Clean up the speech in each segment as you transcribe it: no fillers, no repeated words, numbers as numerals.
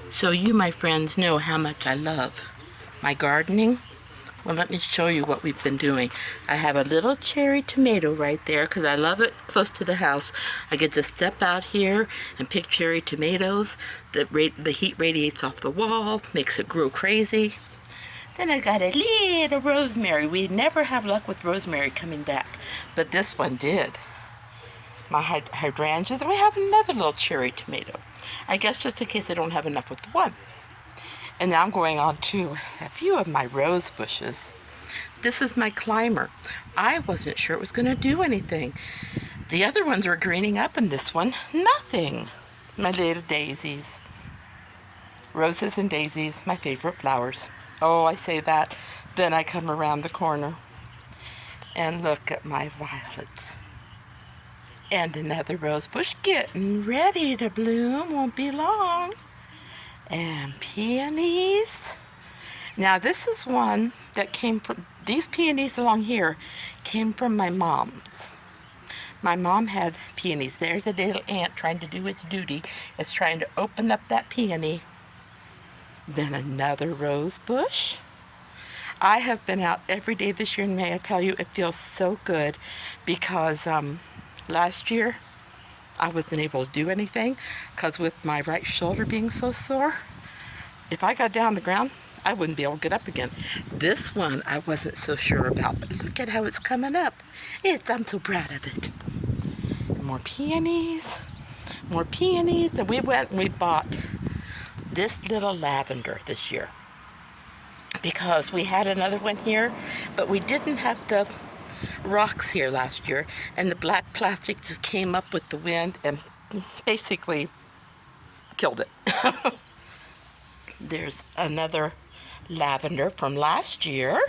So you, my friends, know how much I love my gardening. Well, let me show you what we've been doing. I have a little cherry tomato right there because I love it close to the house. I get to step out here and pick cherry tomatoes. The heat radiates off the wall, makes it grow crazy. Then I got a little rosemary. We never have luck with rosemary coming back, but this one did. My hydrangeas, and we have another little cherry tomato. I guess just in case I don't have enough with the one. And now I'm going on to a few of my rose bushes. This is my climber. I wasn't sure it was going to do anything. The other ones were greening up, and this one, nothing. My little daisies. Roses and daisies, my favorite flowers. Oh, I say that. Then I come around the corner and look at my violets. And another rose bush getting ready to bloom, won't be long. And peonies. Now this is one that came from, these peonies along here came from my mom's. My mom had peonies. There's a little ant trying to do its duty. It's trying to open up that peony. Then another rose bush. I have been out every day this year, and may I tell you, it feels so good because last year I wasn't able to do anything because with my right shoulder being so sore, if I got down on the ground, I wouldn't be able to get up again. This one I wasn't so sure about, but look at how it's coming up. I'm so proud of it. More peonies, and we went and we bought this little lavender this year because we had another one here, but we didn't have the rocks here last year, and the black plastic just came up with the wind and basically killed it. There's another lavender from last year.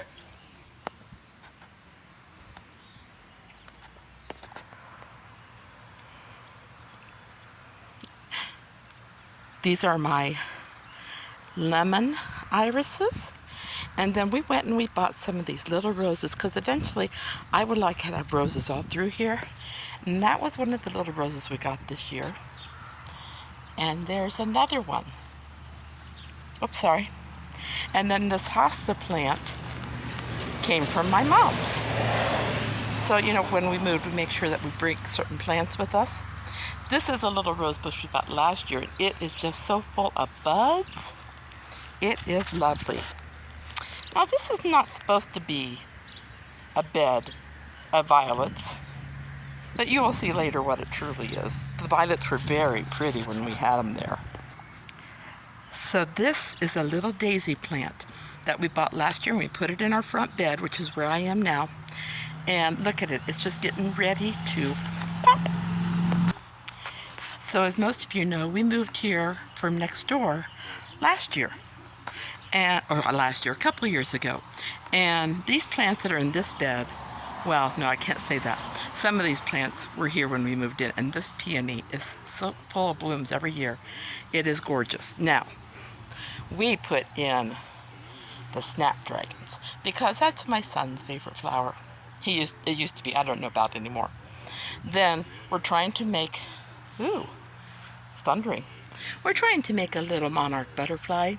These are my lemon irises. And then we went and we bought some of these little roses because eventually I would like to have roses all through here. And that was one of the little roses we got this year. And there's another one. Oops, sorry. And then this hosta plant came from my mom's. So, you know, when we moved, we make sure that we bring certain plants with us. This is a little rose bush we bought last year. It is just so full of buds. It is lovely. Now, this is not supposed to be a bed of violets, but you will see later what it truly is. The violets were very pretty when we had them there. So this is a little daisy plant that we bought last year, and we put it in our front bed, which is where I am now. And look at it, it's just getting ready to pop. So as most of you know, we moved here from next door last year. A couple of years ago. And these plants that are in this bed, well, no, I can't say that. Some of these plants were here when we moved in, and this peony is so full of blooms every year. It is gorgeous. Now, we put in the snapdragons because that's my son's favorite flower. It used to be, I don't know about it anymore. Then we're trying to make, it's thundering. We're trying to make a little monarch butterfly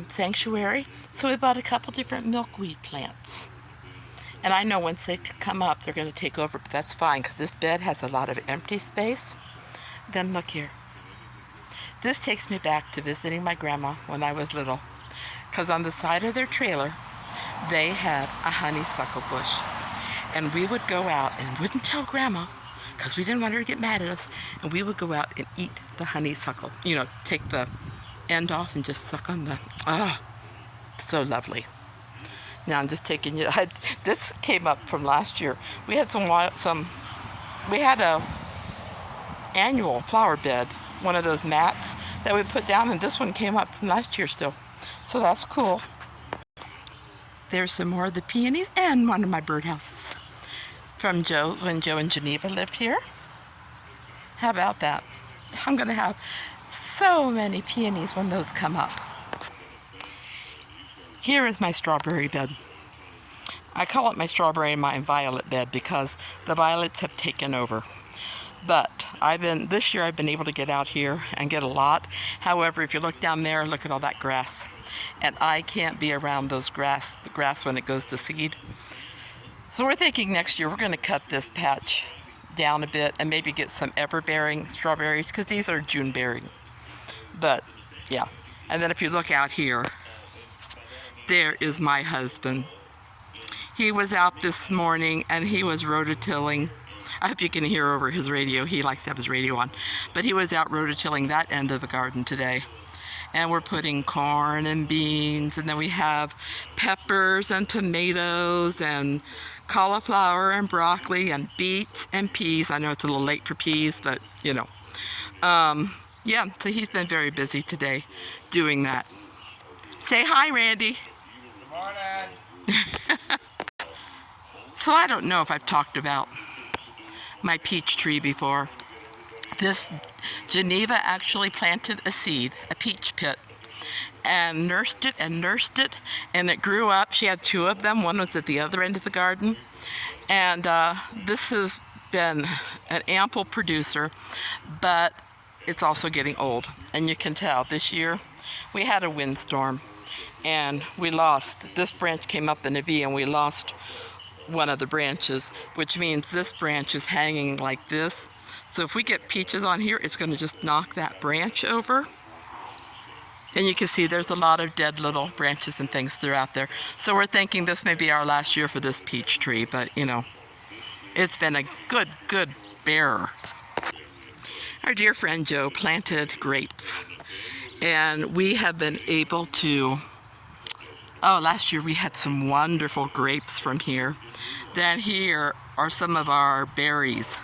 sanctuary. So we bought a couple different milkweed plants. And I know once they come up, they're going to take over, but that's fine because this bed has a lot of empty space. Then look here. This takes me back to visiting my grandma when I was little, because on the side of their trailer, they had a honeysuckle bush. And we would go out and wouldn't tell grandma because we didn't want her to get mad at us. And we would go out and eat the honeysuckle, take the end off and just suck on the, so lovely. Now I'm just taking you, this came up from last year. We had we had a annual flower bed, one of those mats that we put down, and this one came up from last year still. So that's cool. There's some more of the peonies and one of my birdhouses from Joe, when Joe and Geneva lived here. How about that? I'm gonna have so many peonies when those come up. Here is my strawberry bed. I call it my strawberry and my violet bed because the violets have taken over. But this year I've been able to get out here and get a lot. However, if you look down there, look at all that grass. And I can't be around the grass when it goes to seed. So we're thinking next year we're going to cut this patch down a bit and maybe get some ever-bearing strawberries, because these are June-bearing. But, yeah. And then if you look out here, there is my husband. He was out this morning and he was rototilling. I hope you can hear over his radio. He likes to have his radio on. But he was out rototilling that end of the garden today. And we're putting corn and beans, and then we have peppers and tomatoes and cauliflower and broccoli and beets and peas. I know it's a little late for peas, but you know. Yeah, so he's been very busy today doing that. Say hi, Randy. Good morning. So I don't know if I've talked about my peach tree before. This Geneva actually planted a seed, a peach pit, and nursed it, and it grew up. She had 2 of them. One was at the other end of the garden. And this has been an ample producer, but it's also getting old. And you can tell this year we had a windstorm and we lost. This branch came up in a V and we lost one of the branches, which means this branch is hanging like this. So if we get peaches on here, it's going to just knock that branch over. And you can see there's a lot of dead little branches and things throughout there. So we're thinking this may be our last year for this peach tree, but you know, it's been a good bearer. Our dear friend Joe planted grapes, and we have been able to, last year we had some wonderful grapes from here. Then here are some of our berries.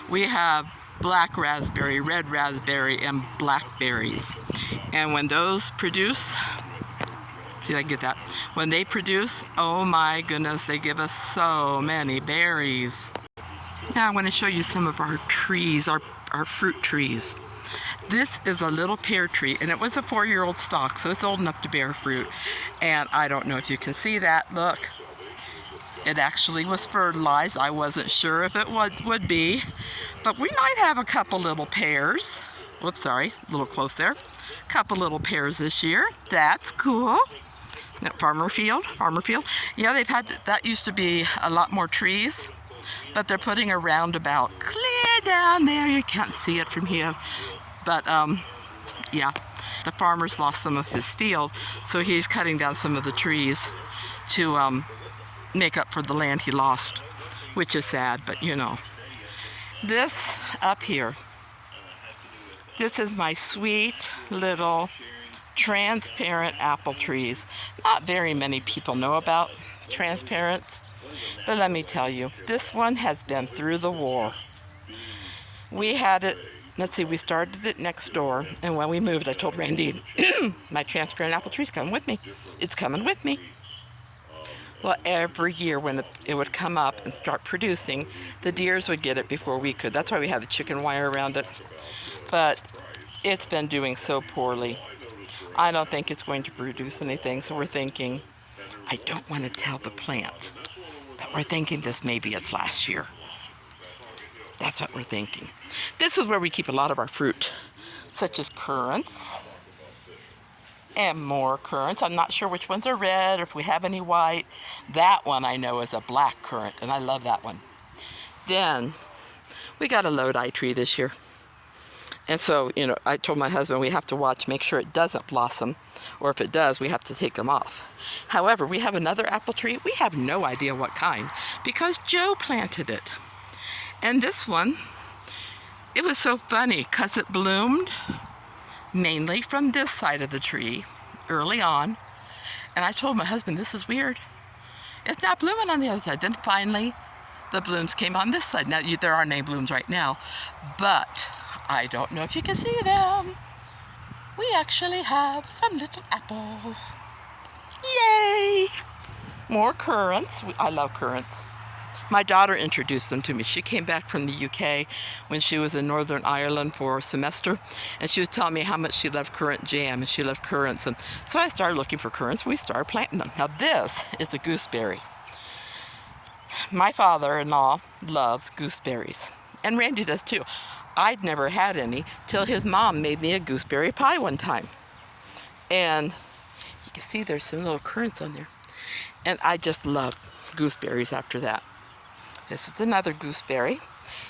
We have black raspberry, red raspberry, and blackberries. And when those produce, see if I can get that. When they produce, oh my goodness, they give us so many berries. Now I want to show you some of our trees, our fruit trees. This is a little pear tree, and it was a 4-year-old stalk, so it's old enough to bear fruit. And I don't know if you can see that. Look, it actually was fertilized. I wasn't sure if it would be, but we might have a couple little pears. Whoops, sorry, a little close there. Couple little pears this year. That's cool. That farmer field. Yeah, that used to be a lot more trees, but they're putting a roundabout clear down there. You can't see it from here, but yeah, the farmer's lost some of his field, so he's cutting down some of the trees to make up for the land he lost, which is sad, but you know. This up here, this is my sweet little transparent apple trees. Not very many people know about transparents, but let me tell you, this one has been through the war. We had it, we started it next door, and when we moved, I told Randy, my transparent apple tree's coming with me. It's coming with me. Well, every year when it would come up and start producing, the deers would get it before we could. That's why we have the chicken wire around it. But it's been doing so poorly. I don't think it's going to produce anything, so we're thinking, I don't want to tell the plant, but we're thinking this may be its last year. That's what we're thinking. This is where we keep a lot of our fruit, such as currants. And more currants. I'm not sure which ones are red or if we have any white. That one I know is a black currant, and I love that one. Then we got a Lodi tree this year. And so, you know, I told my husband we have to watch, make sure it doesn't blossom, or if it does, we have to take them off. However, we have another apple tree. We have no idea what kind because Joe planted it. And this one, it was so funny because it bloomed mainly from this side of the tree early on, and I told my husband, this is weird, it's not blooming on the other side. Then finally the blooms came on this side. Now there are no blooms right now, but I don't know if you can see them. We actually have some little apples. Yay! More currants. I love currants. My daughter introduced them to me. She came back from the UK when she was in Northern Ireland for a semester, and she was telling me how much she loved currant jam and she loved currants. And so I started looking for currants. We started planting them. Now this is a gooseberry. My father-in-law loves gooseberries, And Randy does too. I'd never had any till his mom made me a gooseberry pie one time. And you can see there's some little currants on there. And I just love gooseberries after that. This is another gooseberry.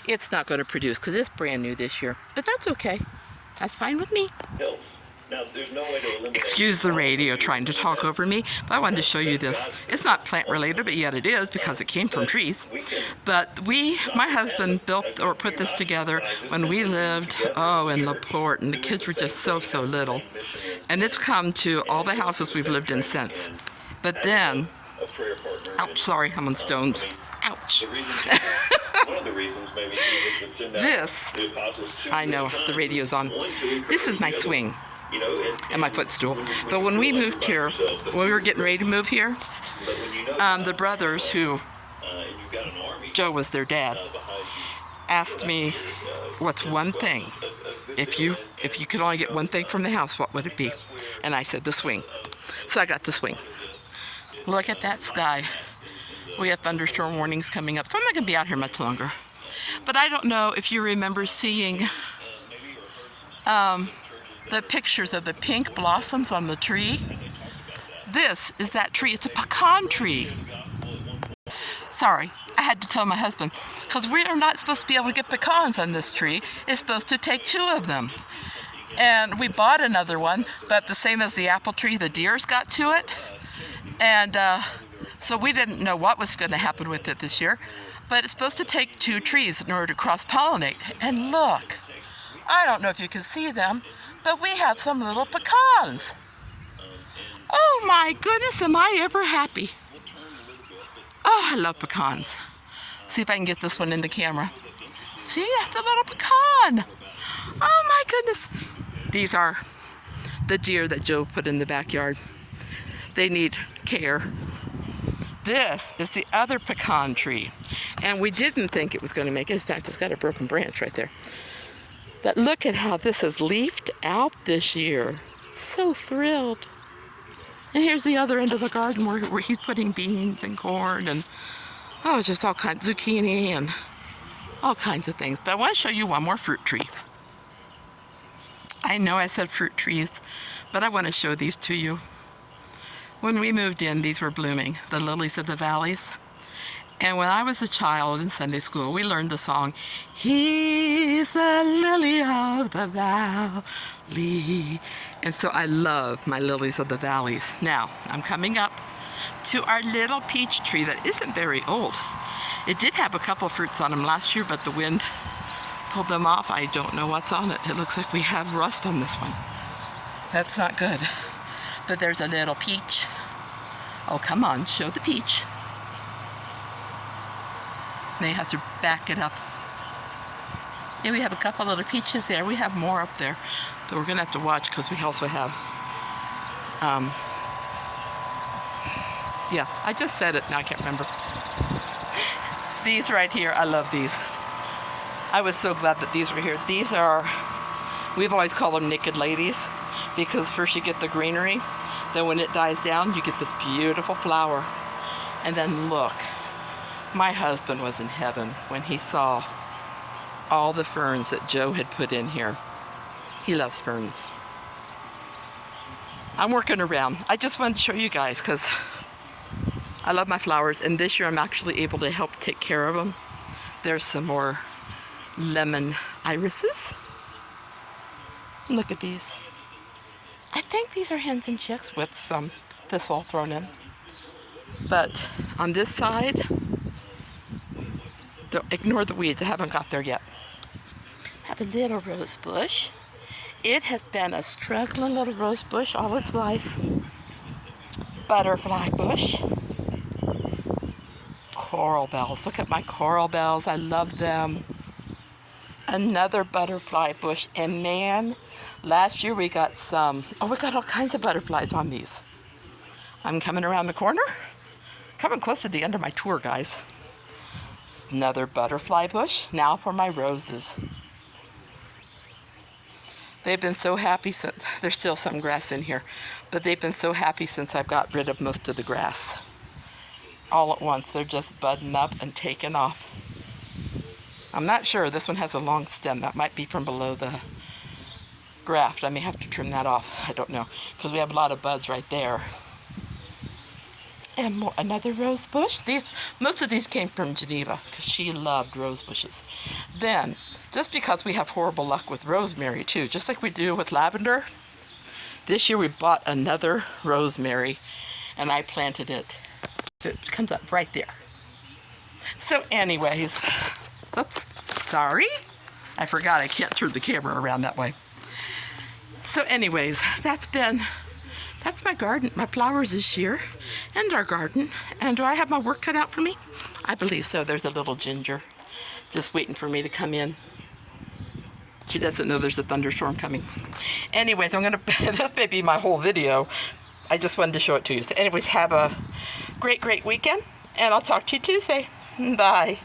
It's not going to produce because it's brand new this year, but that's okay. That's fine with me. Now, there's no way to eliminate. Excuse the radio trying to talk over me, but I wanted to show you this. It's not plant related, but yet it is because it came from trees. But my husband built or put this together when we lived, in LaPorte, and the kids were just so little. And it's come to all the houses we've lived in since. But then, ouch, sorry, I'm on stones. Ouch. One of the reasons maybe Jesus would send out This, the apostles to I know, the radio's on. This is my swing. You know, And my footstool. But when we moved here, when we were getting ready to move here, the brothers who, you've got an army Joe was their dad, behind you. asked me, what's one thing? If you could only get one thing from the house, what would it be? And I said, the swing. So I got the swing. Look at that sky. We have thunderstorm warnings coming up, so I'm not going to be out here much longer. But I don't know if you remember seeing the pictures of the pink blossoms on the tree. This is that tree. It's a pecan tree. Sorry, I had to tell my husband, because we are not supposed to be able to get pecans on this tree. It's supposed to take 2 of them. And we bought another one, but the same as the apple tree, the deers got to it. And so we didn't know what was going to happen with it this year. But it's supposed to take 2 trees in order to cross-pollinate. And look, I don't know if you can see them, but we have some little pecans. Oh my goodness, am I ever happy. Oh, I love pecans. See if I can get this one in the camera. See, that's a little pecan. Oh my goodness. These are the deer that Joe put in the backyard. They need care. This is the other pecan tree. And we didn't think it was going to make it. In fact, it's got a broken branch right there. But look at how this has leafed out this year. So thrilled. And here's the other end of the garden where he's putting beans and corn and, just all kinds of zucchini and all kinds of things. But I want to show you one more fruit tree. I know I said fruit trees, but I want to show these to you. When we moved in, these were blooming, the lilies of the valleys. And when I was a child in Sunday school, we learned the song, He's a lily of the valley. And so I love my lilies of the valleys. Now, I'm coming up to our little peach tree that isn't very old. It did have a couple fruits on them last year, but the wind pulled them off. I don't know what's on it. It looks like we have rust on this one. That's not good. But there's a little peach. Oh, come on, show the peach. May have to back it up. Yeah, we have a couple little peaches there. We have more up there, but we're gonna have to watch because we also have, I just said it, now I can't remember. These right here, I love these. I was so glad that these were here. These are, we've always called them naked ladies because first you get the greenery, then when it dies down, you get this beautiful flower. And then look. My husband was in heaven when he saw all the ferns that Joe had put in here. He loves ferns. I'm working around. I just wanted to show you guys because I love my flowers, and this year I'm actually able to help take care of them. There's some more lemon irises. Look at these. I think these are hens and chicks with some thistle thrown in. But on this side, ignore the weeds, I haven't got there yet. I have a little rose bush. It has been a struggling little rose bush all its life. Butterfly bush. Coral bells. Look at my coral bells. I love them. Another butterfly bush. And man, last year we got we got all kinds of butterflies on these. I'm coming around the corner. Coming close to the end of my tour, guys. Another butterfly bush. Now for my roses. They've been so happy since, there's still some grass in here, but they've been so happy since I've got rid of most of the grass. All at once, they're just budding up and taking off. I'm not sure. This one has a long stem. That might be from below the graft. I may have to trim that off. I don't know. Because we have a lot of buds right there. And more, another rose bush. Most of these came from Geneva because she loved rose bushes. Then, just because we have horrible luck with rosemary too, just like we do with lavender, this year we bought another rosemary and I planted it. It comes up right there. So anyways, oops, sorry. I forgot I can't turn the camera around that way. So anyways, that's my garden, my flowers this year, and our garden. And do I have my work cut out for me? I believe so. There's a little Ginger just waiting for me to come in. She doesn't know there's a thunderstorm coming. Anyways, this may be my whole video. I just wanted to show it to you. So anyways, have a great weekend, and I'll talk to you Tuesday. Bye.